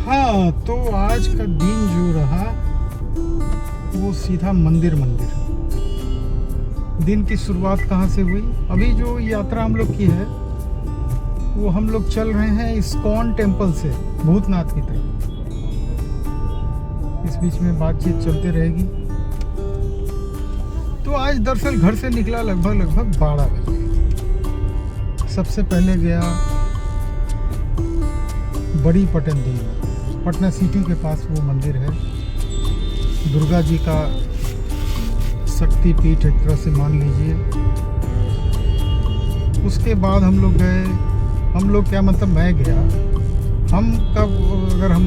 हाँ, तो आज का दिन जो रहा वो सीधा मंदिर। दिन की शुरुआत कहाँ से हुई? अभी जो यात्रा हम लोग की है वो हम लोग चल रहे हैं इस्कॉन टेम्पल से भूतनाथ की तरफ। इस बीच में बातचीत चलते रहेगी। तो आज दरअसल घर से निकला लगभग 12 बजे। सबसे पहले गया बड़ी पटन देवी, पटना सिटी के पास वो मंदिर है। दुर्गा जी का शक्ति पीठ एक तरह से मान लीजिए। उसके बाद हम लोग गए, मैं गया। हम कब अगर हम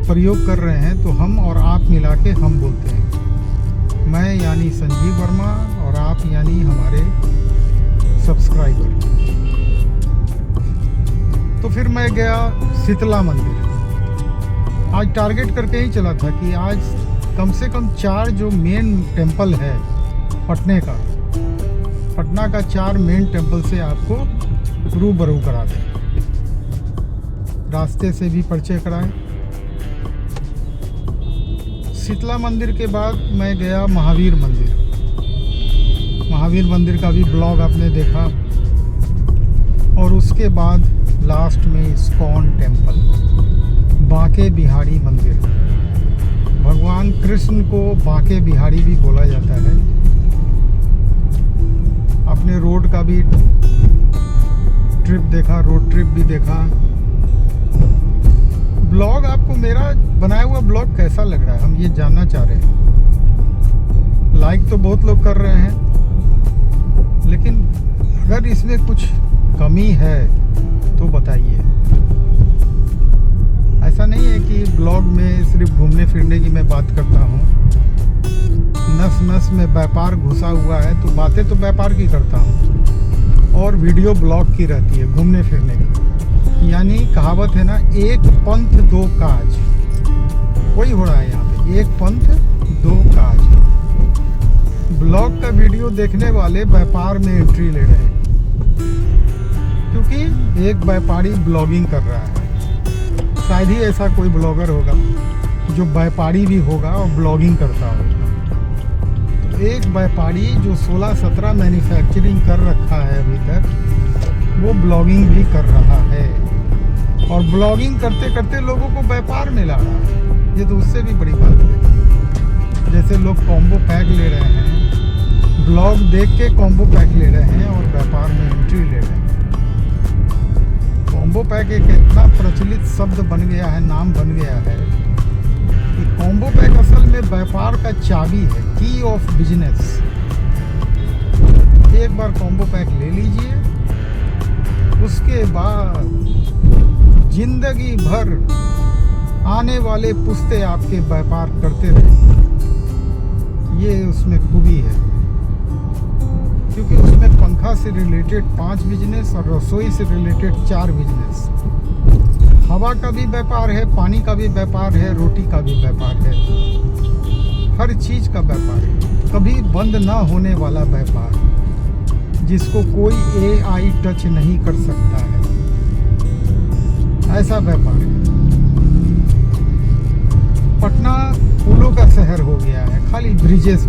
प्रयोग कर रहे हैं तो हम और आप मिला के हम बोलते हैं। मैं यानी संजीव वर्मा और आप यानी हमारे सब्सक्राइबर। तो फिर मैं गया शीतला मंदिर। आज टारगेट करके ही चला था कि आज कम से कम 4 जो मेन टेंपल है पटना का 4 मेन टेंपल से आपको रूबरू करा दें। रास्ते से भी परिचय कराएं। शीतला मंदिर के बाद मैं गया महावीर मंदिर का भी ब्लॉग आपने देखा। और उसके बाद लास्ट में इस्कॉन टेम्पल, बांके बिहारी मंदिर। भगवान कृष्ण को बांके बिहारी भी बोला जाता है। अपने रोड का भी ट्रिप देखा, रोड ट्रिप भी देखा। ब्लॉग आपको मेरा बनाया हुआ ब्लॉग कैसा लग रहा है, हम ये जानना चाह रहे हैं। लाइक तो बहुत लोग कर रहे हैं, लेकिन अगर इसमें कुछ कमी है तो बताइए। ऐसा नहीं है कि ब्लॉग में सिर्फ घूमने फिरने की मैं बात करता हूँ। नस नस में व्यापार घुसा हुआ है तो बातें तो व्यापार की करता हूँ और वीडियो ब्लॉग की रहती है, घूमने फिरने की। यानी कहावत है ना, एक पंथ दो काज। वही हो रहा है यहाँ पे, एक पंथ दो काज। ब्लॉग का वीडियो देखने वाले व्यापार में एंट्री ले रहे हैं, क्योंकि एक व्यापारी ब्लॉगिंग कर रहा है। शायद ही ऐसा कोई ब्लॉगर होगा जो व्यापारी भी होगा और ब्लॉगिंग करता होगा। तो एक व्यापारी जो 16-17 मैन्युफैक्चरिंग कर रखा है अभी तक, वो ब्लॉगिंग भी कर रहा है। और ब्लॉगिंग करते करते लोगों को व्यापार में ला रहा है। ये तो उससे भी बड़ी बात है। जैसे लोग कॉम्बो पैक ले रहे हैं, ब्लॉग देख के कॉम्बो पैक ले रहे हैं और व्यापार में एंट्री ले रहे हैं। कॉम्बो पैक एक इतना प्रचलित शब्द बन गया है, नाम बन गया है कि कॉम्बो पैक असल में व्यापार का चाबी है, की ऑफ बिजनेस। एक बार कॉम्बो पैक ले लीजिए, उसके बाद जिंदगी भर आने वाले पुश्ते आपके व्यापार करते रहे। ये उसमें खूबी है, क्योंकि उसमें पंखा से रिलेटेड 5 बिजनेस और रसोई से रिलेटेड 4 बिजनेस। हवा का भी व्यापार है, पानी का भी व्यापार है, रोटी का भी व्यापार है। हर चीज़ का व्यापार है, कभी बंद ना होने वाला व्यापार, जिसको कोई AI टच नहीं कर सकता है, ऐसा व्यापार है। पटना पुलों का शहर हो गया है, खाली ब्रिजेस।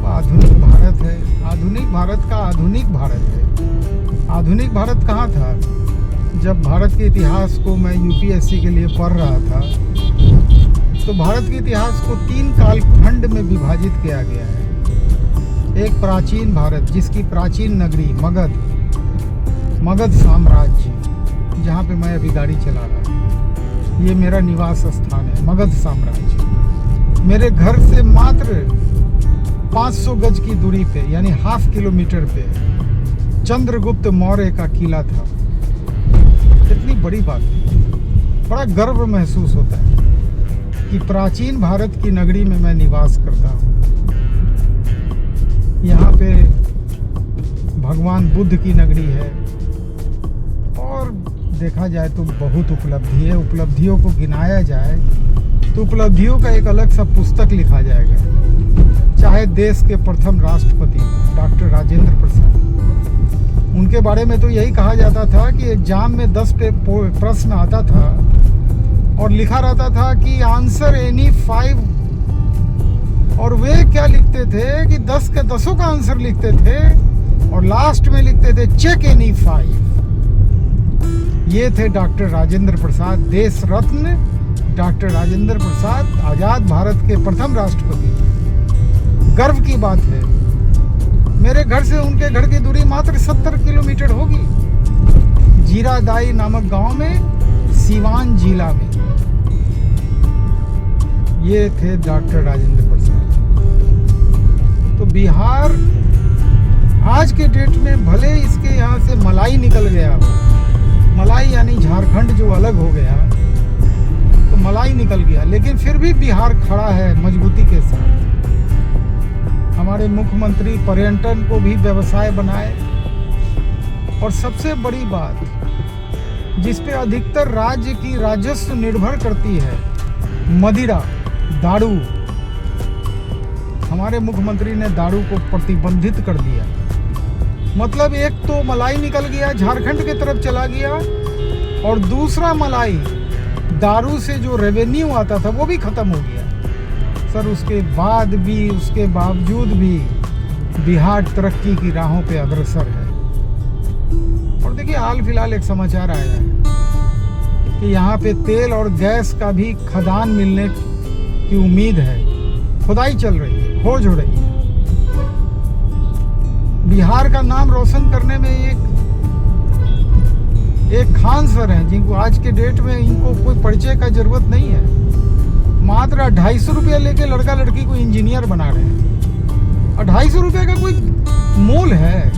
आधुनिक भारत है, आधुनिक भारत का आधुनिक भारत है। आधुनिक भारत कहाँ था? जब भारत के इतिहास को मैं UPSC के लिए पढ़ रहा था, तो भारत के इतिहास को 3 कालखंड में विभाजित किया गया है। एक प्राचीन भारत, जिसकी प्राचीन नगरी मगध साम्राज्य, जहाँ पे मैं अभी गाड़ी चला रहा हूँ, ये मेरा निवास स्थान है, मगध साम्राज्य। मेरे घर से मात्र 500 गज की दूरी पे, यानी ½ किलोमीटर पे, चंद्रगुप्त मौर्य का किला था। कितनी बड़ी बात है, बड़ा गर्व महसूस होता है कि प्राचीन भारत की नगरी में मैं निवास करता हूँ। यहाँ पे भगवान बुद्ध की नगरी है। और देखा जाए तो बहुत उपलब्धि है। उपलब्धियों को गिनाया जाए तो उपलब्धियों का एक अलग सा पुस्तक लिखा जाएगा। चाहे देश के प्रथम राष्ट्रपति डॉक्टर राजेंद्र प्रसाद, उनके बारे में तो यही कहा जाता था कि एग्जाम में 10 पे प्रश्न आता था और लिखा रहता था कि आंसर एनी 5, और वे क्या लिखते थे कि 10 के 10 का आंसर लिखते थे और लास्ट में लिखते थे चेक एनी 5। ये थे डॉक्टर राजेंद्र प्रसाद, देश रत्न डॉक्टर राजेंद्र प्रसाद, आजाद भारत के प्रथम राष्ट्रपति। गर्व की बात है। मेरे घर से उनके घर की दूरी मात्र 70 किलोमीटर होगी, जीरादाई नामक गांव में, सीवान जिला में। ये थे डॉक्टर राजेंद्र प्रसाद। तो बिहार आज के डेट में भले इसके यहाँ से मलाई निकल गया हो, मलाई यानी झारखंड जो अलग हो गया, तो मलाई निकल गया, लेकिन फिर भी बिहार खड़ा है मजबूती के साथ। हमारे मुख्यमंत्री पर्यटन को भी व्यवसाय बनाए, और सबसे बड़ी बात जिस पे अधिकतर राज्य की राजस्व निर्भर करती है, मदिरा, दारू। हमारे मुख्यमंत्री ने दारू को प्रतिबंधित कर दिया। मतलब एक तो मलाई निकल गया, झारखंड की तरफ चला गया, और दूसरा मलाई दारू से जो रेवेन्यू आता था वो भी खत्म हो गया। सर उसके बाद भी, उसके बावजूद भी बिहार तरक्की की राहों पे अग्रसर है। और देखिए हाल फिलहाल एक समाचार आया है कि यहाँ पे तेल और गैस का भी खदान मिलने की उम्मीद है। खुदाई चल रही है, खोज हो रही है। बिहार का नाम रोशन करने में एक खान सर हैं, जिनको आज के डेट में इनको कोई परिचय का जरूरत नहीं है। मात्र 250 रुपया लेके लड़का लड़की को इंजीनियर बना रहे हैं। 250 रुपये का कोई मोल है?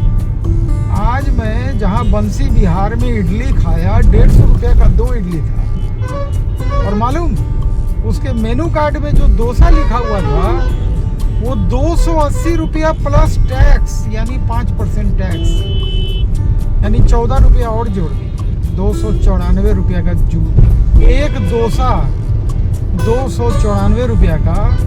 आज मैं जहाँ बंसी बिहार में इडली खाया, 150 रुपये का 2 इडली था। और मालूम उसके मेनू कार्ड में जो डोसा लिखा हुआ था वो 280 रुपया प्लस टैक्स, यानी 5% टैक्स, यानी 14 रुपया और जोड़ दी, 294 रुपया का जूस। एक डोसा 294 रुपया का,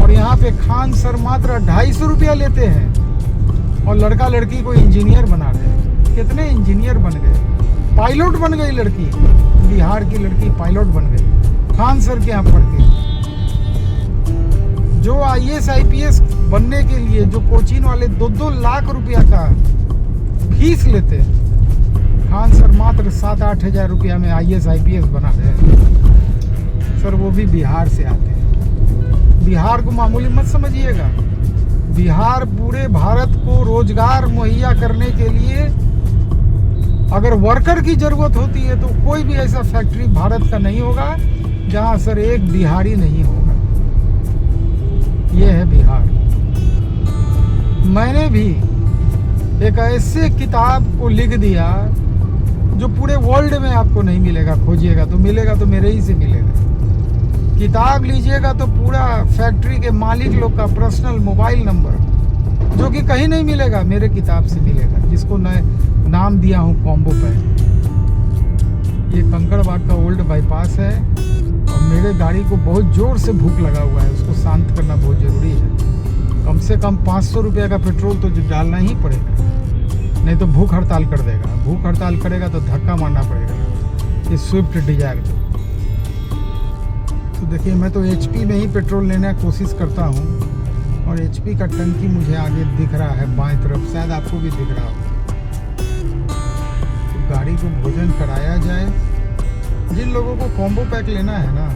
और यहाँ पे खान सर मात्र 250 रुपया लेते हैं और लड़का लड़की को इंजीनियर बना रहे हैं। कितने इंजीनियर बन गए? पायलट बन गई लड़की, बिहार की लड़की पायलट बन गई खान सर के यहाँ पढ़ के। जो IAS IPS बनने के लिए जो कोचिंग वाले 2-2 लाख रुपया का फीस लेते हैं, खान सर मात्र 7-8 हज़ार रुपया में IAS IPS बना रहे हैं। सर वो भी बिहार से आते हैं। बिहार को मामूली मत समझिएगा। बिहार पूरे भारत को रोजगार मुहैया करने के लिए अगर वर्कर की जरूरत होती है तो कोई भी ऐसा फैक्ट्री भारत का नहीं होगा जहां सर एक बिहारी नहीं होगा। ये है बिहार। मैंने भी एक ऐसे किताब को लिख दिया जो पूरे वर्ल्ड में आपको नहीं मिलेगा। खोजिएगा तो मिलेगा तो मेरे ही से मिलेगा। किताब लीजिएगा तो पूरा फैक्ट्री के मालिक लोग का पर्सनल मोबाइल नंबर, जो कि कहीं नहीं मिलेगा, मेरे किताब से मिलेगा, जिसको मैं नाम दिया हूँ कॉम्बो पैक। ये कंकड़बाग का ओल्ड बाईपास है और मेरे गाड़ी को बहुत जोर से भूख लगा हुआ है, उसको शांत करना बहुत ज़रूरी है। कम से कम 500 रुपये का पेट्रोल तो डालना ही पड़ेगा, नहीं तो भूख हड़ताल कर देगा। भूख हड़ताल करेगा तो धक्का मारना पड़ेगा इस स्विफ्ट डिजायर को। तो देखिए मैं तो HP में ही पेट्रोल लेने की कोशिश करता हूँ, और HP का टंकी मुझे आगे दिख रहा है बाएं तरफ, शायद आपको भी दिख रहा हो। तो गाड़ी को भोजन कराया जाए। जिन लोगों को कॉम्बो पैक लेना है ना,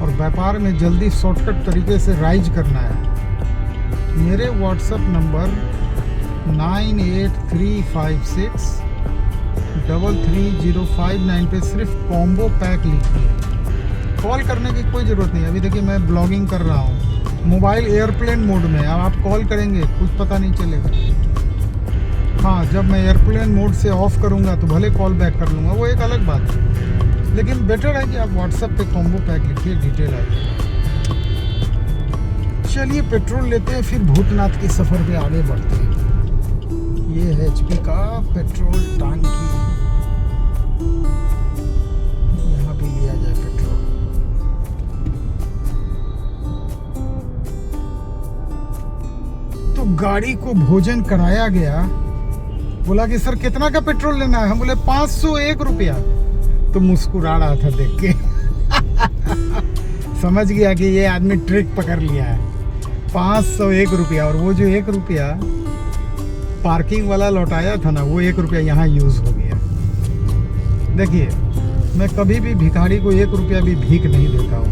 और व्यापार में जल्दी शॉर्टकट तरीके से राइज करना है, मेरे व्हाट्सएप नंबर 9835633059 पे सिर्फ कॉम्बो पैक लिखिए। कॉल करने की कोई ज़रूरत नहीं। अभी देखिए मैं ब्लॉगिंग कर रहा हूँ, मोबाइल एयरप्लेन मोड में। अब आप कॉल करेंगे कुछ पता नहीं चलेगा। हाँ, जब मैं एयरप्लेन मोड से ऑफ करूँगा तो भले कॉल बैक कर लूँगा, वो एक अलग बात है, लेकिन बेटर है कि आप व्हाट्सएप पे कॉम्बो पैक लिखिए, डिटेल आइए। चलिए पेट्रोल लेते हैं, फिर भूतनाथ के सफ़र पे आगे बढ़ते हैं। ये है HP का पेट्रोल टांकी, यहाँ भी लिया जाए पेट्रोल। तो गाड़ी को भोजन कराया गया बोला कि सर कितना का पेट्रोल लेना है? हम बोले 501 रुपया। तो मुस्कुरा रहा था देख के। समझ गया कि ये आदमी ट्रिक पकड़ लिया है। 501 रुपया, और वो जो 1 रुपया पार्किंग वाला लौटाया था ना, वो 1 रुपया यहाँ यूज़ हो गया। देखिए, मैं कभी भी भिखारी को 1 रुपया भी भीख नहीं देता हूँ,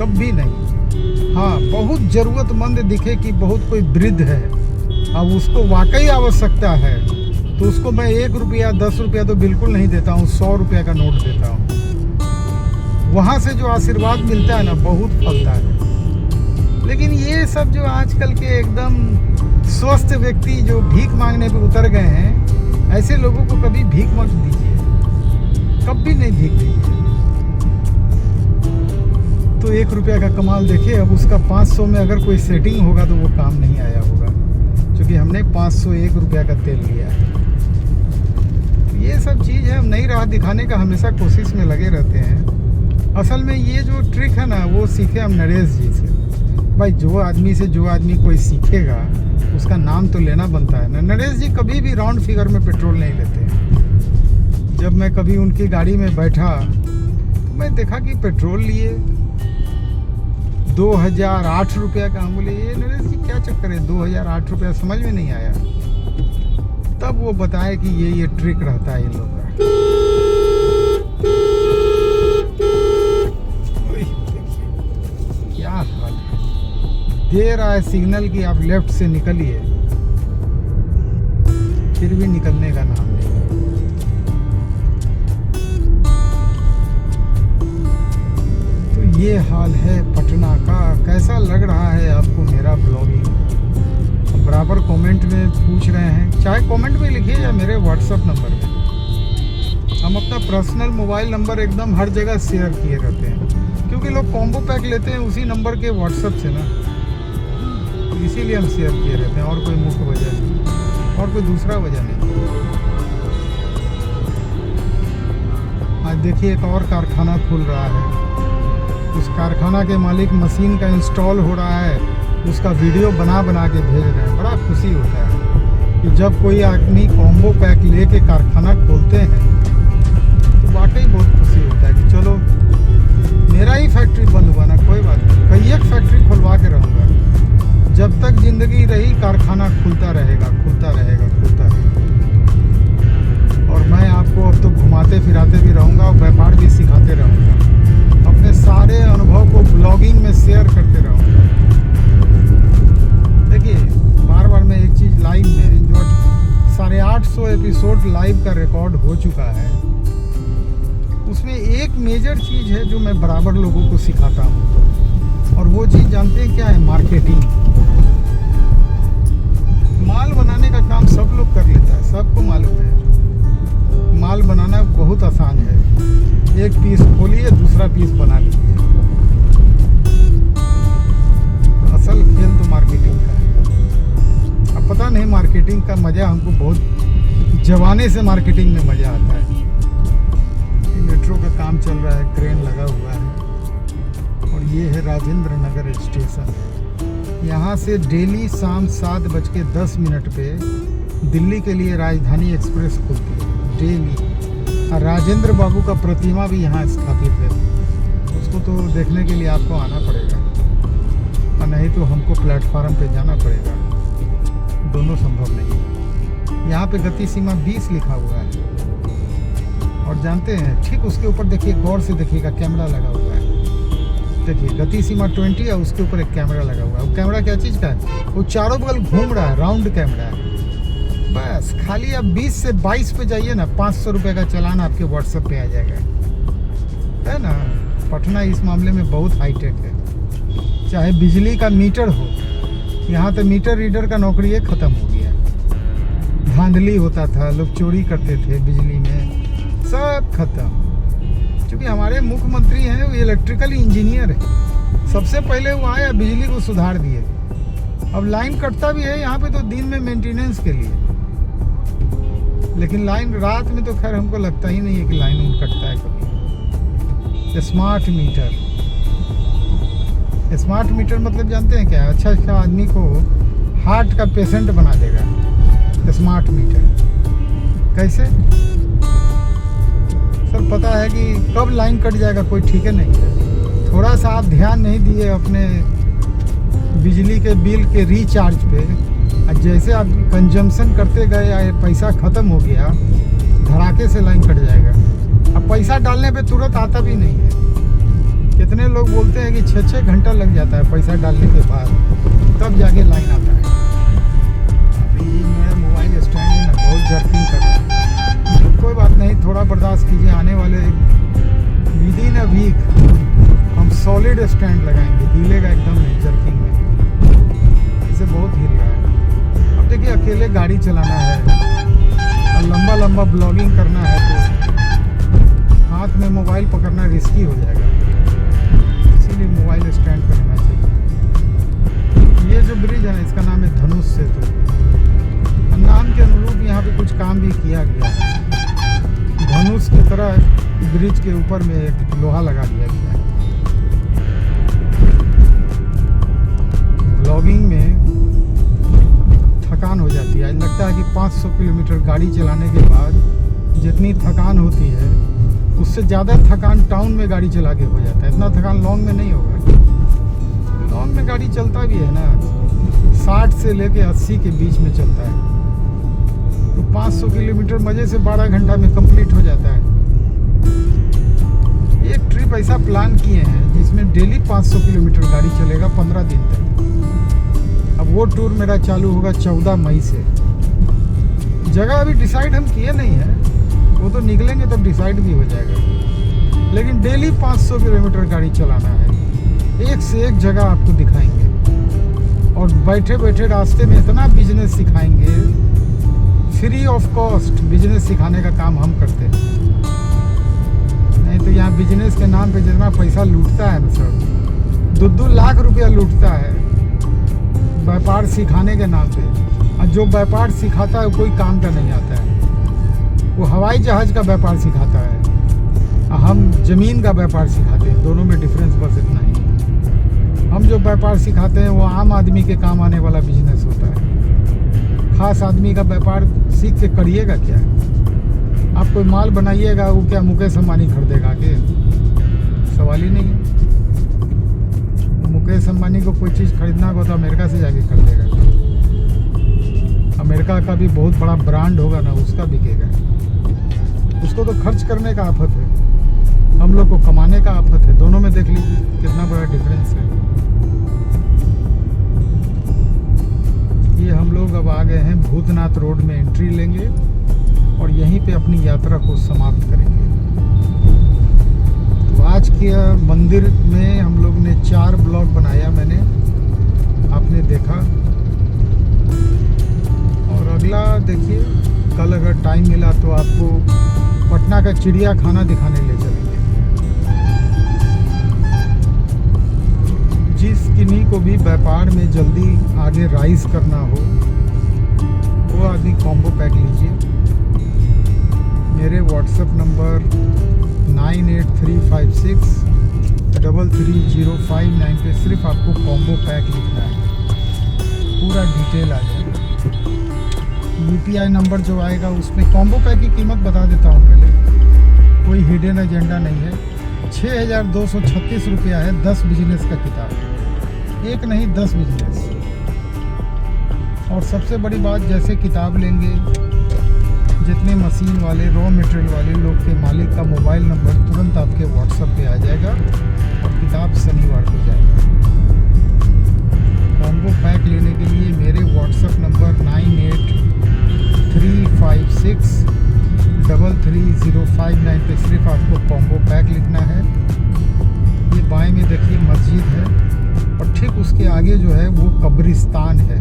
कभी नहीं। हाँ, बहुत ज़रूरतमंद दिखे कि बहुत कोई वृद्ध है, अब उसको वाकई आवश्यकता है, तो उसको मैं 1 रुपया 10 रुपया तो बिल्कुल नहीं देता हूँ, 100 रुपया का नोट देता हूँ। वहाँ से जो आशीर्वाद मिलता है ना, बहुत फलता है। लेकिन ये सब जो आजकल के एकदम स्वस्थ व्यक्ति जो भीख मांगने पे उतर गए हैं, ऐसे लोगों को कभी भीख मत दीजिए, कभी नहीं भीख दीजिए। तो 1 रुपया का कमाल देखिए, अब उसका 500 में अगर कोई सेटिंग होगा तो वो काम नहीं आया होगा, क्योंकि हमने 501 रुपया का तेल लिया है। ये सब चीज़ है, हम नई राह दिखाने का हमेशा कोशिश में लगे रहते हैं। असल में ये जो ट्रिक है ना, वो सीखे हम नरेश जी से। भाई, जो आदमी कोई सीखेगा उसका नाम तो लेना बनता है ना। नरेश जी कभी भी राउंड फिगर में पेट्रोल नहीं लेते हैं। जब मैं कभी उनकी गाड़ी में बैठा तो मैं देखा कि पेट्रोल लिए 2008 रुपया का। हम बोले, ये नरेश जी क्या चक्कर है, 2008 रुपया? समझ में नहीं आया। तब वो बताए कि ये ट्रिक रहता है इन लोग का। क्या हाल है, दे रहा है सिग्नल कि आप लेफ्ट से निकलिए, फिर भी निकलने का नाम नहीं। तो ये हाल है पटना का। कैसा लग रहा है आपको मेरा ब्लॉगिंग? बराबर कमेंट में पूछ रहे हैं, चाहे कमेंट में लिखिए या मेरे व्हाट्सएप नंबर में। हम अपना पर्सनल मोबाइल नंबर एकदम हर जगह शेयर किए रहते हैं, क्योंकि लोग कॉम्बो पैक लेते हैं उसी नंबर के व्हाट्सएप से ना, तो इसीलिए हम शेयर किए रहते हैं। और कोई मुख्य वजह नहीं, और कोई दूसरा वजह नहीं। आज देखिए, एक और कारखाना खुल रहा है। उस कारखाना के मालिक मशीन का इंस्टॉल हो रहा है, उसका वीडियो बना के भेज रहे हैं। बड़ा खुशी होता है कि जब कोई आदमी कॉम्बो पैक लेके कारखाना खोलते हैं, तो वाकई बहुत खुशी होता है कि चलो मेरा ही फैक्ट्री बंद हुआ ना, कोई बात नहीं, कई एक फैक्ट्री खुलवा के रहूँगा। जब तक जिंदगी रही कारखाना खुलता रहेगा, खुलता रहेगा, खुलता रहेगा। और मैं आपको अब तो घुमाते फिराते भी रहूँगा और व्यापार भी सिखाते रहूँगा। अपने सारे अनुभव को ब्लॉगिंग में शेयर करते रहूँगा। देखिए, बार बार मैं एक चीज़ लाइव में, जो 850 एपिसोड लाइव का रिकॉर्ड हो चुका है, उसमें एक मेजर चीज़ है जो मैं बराबर लोगों को सिखाता हूँ, और वो चीज़ जानते हैं क्या है? मार्केटिंग। माल बनाने का काम सब लोग कर लेता है, सबको मालूम है। माल बनाना बहुत आसान है, एक पीस खोलिए, दूसरा पीस बना लीजिए। असल खेल तो मार्केटिंग का है। अब पता नहीं, मार्केटिंग का मज़ा हमको बहुत जवाने से मार्केटिंग में मज़ा आता है। मेट्रो का काम चल रहा है, क्रेन लगा हुआ है, और ये है राजेंद्र नगर स्टेशन। यहाँ से डेली शाम 7:10 पे दिल्ली के लिए राजधानी एक्सप्रेस खुलती है, डेली। और राजेंद्र बाबू का प्रतिमा भी यहाँ स्थापित है, उसको तो देखने के लिए आपको आना पड़ेगा, और नहीं तो हमको प्लेटफार्म पे जाना पड़ेगा। दोनों संभव नहीं है। यहाँ पे गति सीमा 20 लिखा हुआ है, और जानते हैं, ठीक उसके ऊपर देखिए, गौर से देखिएगा, कैमरा लगा हुआ है। देखिए, गति सीमा 20 है, उसके ऊपर एक कैमरा लगा हुआ है। वो कैमरा क्या चीज़ का है? वो चारों बगल घूम रहा है, राउंड कैमरा है। बस खाली आप 20 से 22 पे जाइए ना, 500 रुपये का चालान आपके व्हाट्सएप पे आ जाएगा, है ना। पटना इस मामले में बहुत हाईटेक है। चाहे बिजली का मीटर हो, यहाँ तो मीटर रीडर का नौकरी ख़त्म हो गया। धांधली होता था, लोग चोरी करते थे बिजली में, सब खत्म। क्योंकि हमारे मुख्यमंत्री हैं, वो इलेक्ट्रिकल इंजीनियर है। सबसे पहले वो आया, बिजली को सुधार दिए। अब लाइन कटता भी है यहाँ पे तो दिन में मेंटेनेंस के लिए, लेकिन लाइन रात में तो खैर हमको लगता ही नहीं है कि लाइन कटता है कभी। स्मार्ट मीटर, स्मार्ट मीटर मतलब जानते हैं क्या? अच्छा आदमी को हार्ट का पेशेंट बना देगा। Smart meter. कैसे सर? पता है कि कब लाइन कट जाएगा कोई ठीक है नहीं है। थोड़ा सा आप ध्यान नहीं दिए अपने बिजली के बिल के रिचार्ज पे, जैसे आप कंजम्पशन करते गए पैसा ख़त्म हो गया, धड़ाके से लाइन कट जाएगा। अब पैसा डालने पे तुरंत आता भी नहीं है। कितने लोग बोलते हैं कि 6-6 घंटा लग जाता है पैसा डालने के बाद, तब जाके लाइन आता है। अभी मेरा मोबाइल स्टैंड है ना, बहुत जर्किंग कर रहा है। कोई बात नहीं, थोड़ा बर्दाश्त कीजिए। आने वाले विदिन अ वीक हम सॉलिड स्टैंड लगाएंगे, हिलेगा एकदम नहीं जर्किंग में। इसे बहुत हिल रहा है। अब देखिए, अकेले गाड़ी चलाना है और लंबा लंबा ब्लॉगिंग करना है तो हाथ में मोबाइल पकड़ना रिस्की हो जाएगा, इसीलिए मोबाइल स्टैंड पर रहना चाहिए। ये जो ब्रिज है ना, इसका नाम है धनुष सेतु। नाम के अनुरूप यहाँ पे कुछ काम भी किया गया है। धनुष की तरह ब्रिज के ऊपर में एक लोहा लगा दिया गया है। ब्लॉगिंग में थकान हो जाती है। लगता है कि 500 किलोमीटर गाड़ी चलाने के बाद जितनी थकान होती है, उससे ज़्यादा थकान टाउन में गाड़ी चला के हो जाता है। इतना थकान लॉन्ग में नहीं होगा। लॉन्ग में गाड़ी चलता भी है ना, 60 से लेके 80 के बीच में चलता है, तो 500 किलोमीटर मज़े से 12 घंटा में कंप्लीट हो जाता है। एक ट्रिप ऐसा प्लान किए हैं जिसमें डेली 500 किलोमीटर गाड़ी चलेगा 15 दिन तक। अब वो टूर मेरा चालू होगा 14 मई से। जगह अभी डिसाइड हम किए नहीं है, वो तो निकलेंगे तब डिसाइड भी हो जाएगा। लेकिन डेली 500 किलोमीटर गाड़ी चलाना है, एक से एक जगह आपको दिखाएंगे और बैठे बैठे रास्ते में इतना बिजनेस सिखाएंगे। फ्री ऑफ कॉस्ट बिजनेस सिखाने का काम हम करते हैं। नहीं तो यहाँ बिजनेस के नाम पे जितना पैसा लूटता है ना सर, 2-2 लाख रुपया लूटता है व्यापार सिखाने के नाम पे। और जो व्यापार सिखाता है कोई काम का नहीं आता है। वो हवाई जहाज़ का व्यापार सिखाता है, हम ज़मीन का व्यापार सिखाते हैं। दोनों में डिफरेंस बस इतना ही। हम जो व्यापार सिखाते हैं वो आम आदमी के काम आने वाला बिजनेस होता है। खास आदमी का व्यापार सीख के करिएगा क्या? आप कोई माल बनाइएगा, वो क्या मुकेश अंबानी खरीदेगा के? सवाल ही नहीं है। मुकेश अंबानी को कोई चीज़ खरीदना होगा तो अमेरिका से जाके खरीदेगा। अमेरिका का भी बहुत बड़ा ब्रांड होगा ना, उसका बिकेगा। उसको तो खर्च करने का आफत है, हम लोग को कमाने का आफत है। दोनों में देख लीजिए कितना बड़ा डिफरेंस है। ये हम लोग अब आ गए हैं भूतनाथ रोड में, एंट्री लेंगे और यहीं पे अपनी यात्रा को समाप्त करेंगे। तो आज के मंदिर में हम लोग ने 4 ब्लॉग बनाया, मैंने आपने देखा। और अगला देखिए, कल अगर टाइम मिला तो आपको पटना का चिड़िया खाना दिखाने ले चलेंगे। जिस किन्हीं को भी व्यापार में जल्दी आगे राइज करना हो, वो आदमी कॉम्बो पैक लीजिए। मेरे व्हाट्सएप नंबर 9835633059 पे सिर्फ आपको कॉम्बो पैक लिखना है, पूरा डिटेल आ जाएगा। UPI नंबर जो आएगा उसमें कॉम्बो पैक की कीमत बता देता हूँ पहले, कोई हिडन एजेंडा नहीं है। 6236 रुपया है 10 बिजनेस का किताब, एक नहीं 10 बिजनेस। और सबसे बड़ी बात, जैसे किताब लेंगे, जितने मशीन वाले रॉ मटेरियल वाले लोग के मालिक का मोबाइल नंबर तुरंत आपके व्हाट्सएप पे आ जाएगा और किताब शनिवार को जाएगा। कॉम्बो पैक लेने के लिए मेरे व्हाट्सएप नंबर 9835633059 पे सिर्फ आपको कॉम्बो पैक लिखना है। ये बाएं में देखिए मस्जिद है और ठीक उसके आगे जो है वो कब्रिस्तान है।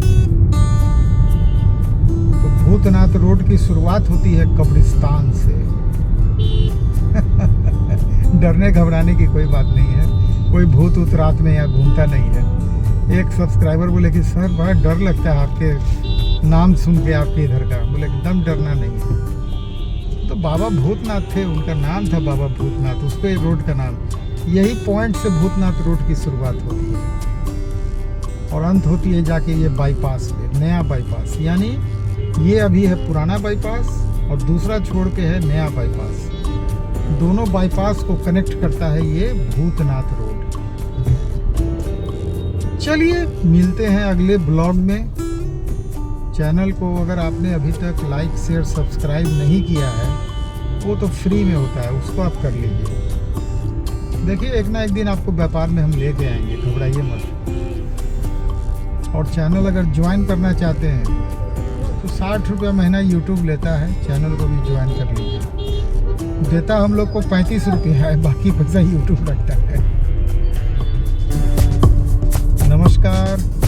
तो भूतनाथ रोड की शुरुआत होती है कब्रिस्तान से। डरने घबराने की कोई बात नहीं है, कोई भूत उत रात में यहाँ घूमता नहीं है। एक सब्सक्राइबर बोले कि सर बड़ा डर लगता है आपके नाम सुन के, आपके इधर का। बोले एकदम डरना नहीं है। तो बाबा भूतनाथ थे, उनका नाम था बाबा भूतनाथ, उस पर रोड का नाम। यही पॉइंट से भूतनाथ रोड की शुरुआत होती है और अंत होती है जाके ये बाईपास पे, नया बाईपास। यानी ये अभी है पुराना बाईपास और दूसरा छोड़ के है नया बाईपास। दोनों बाईपास को कनेक्ट करता है ये भूतनाथ रोड। चलिए मिलते हैं अगले ब्लॉग में। चैनल को अगर आपने अभी तक लाइक शेयर सब्सक्राइब नहीं किया है, वो तो फ्री में होता है, उसको आप कर लीजिए। देखिए एक ना एक दिन आपको व्यापार में हम लेके आएंगे, घबराइए मत। और चैनल अगर ज्वाइन करना चाहते हैं तो 60 रुपया महीना यूट्यूब लेता है, चैनल को भी ज्वाइन कर लीजिए। देता हम लोग को 35 रुपया है, बाकी पैसा यूट्यूब रखता है। नमस्कार।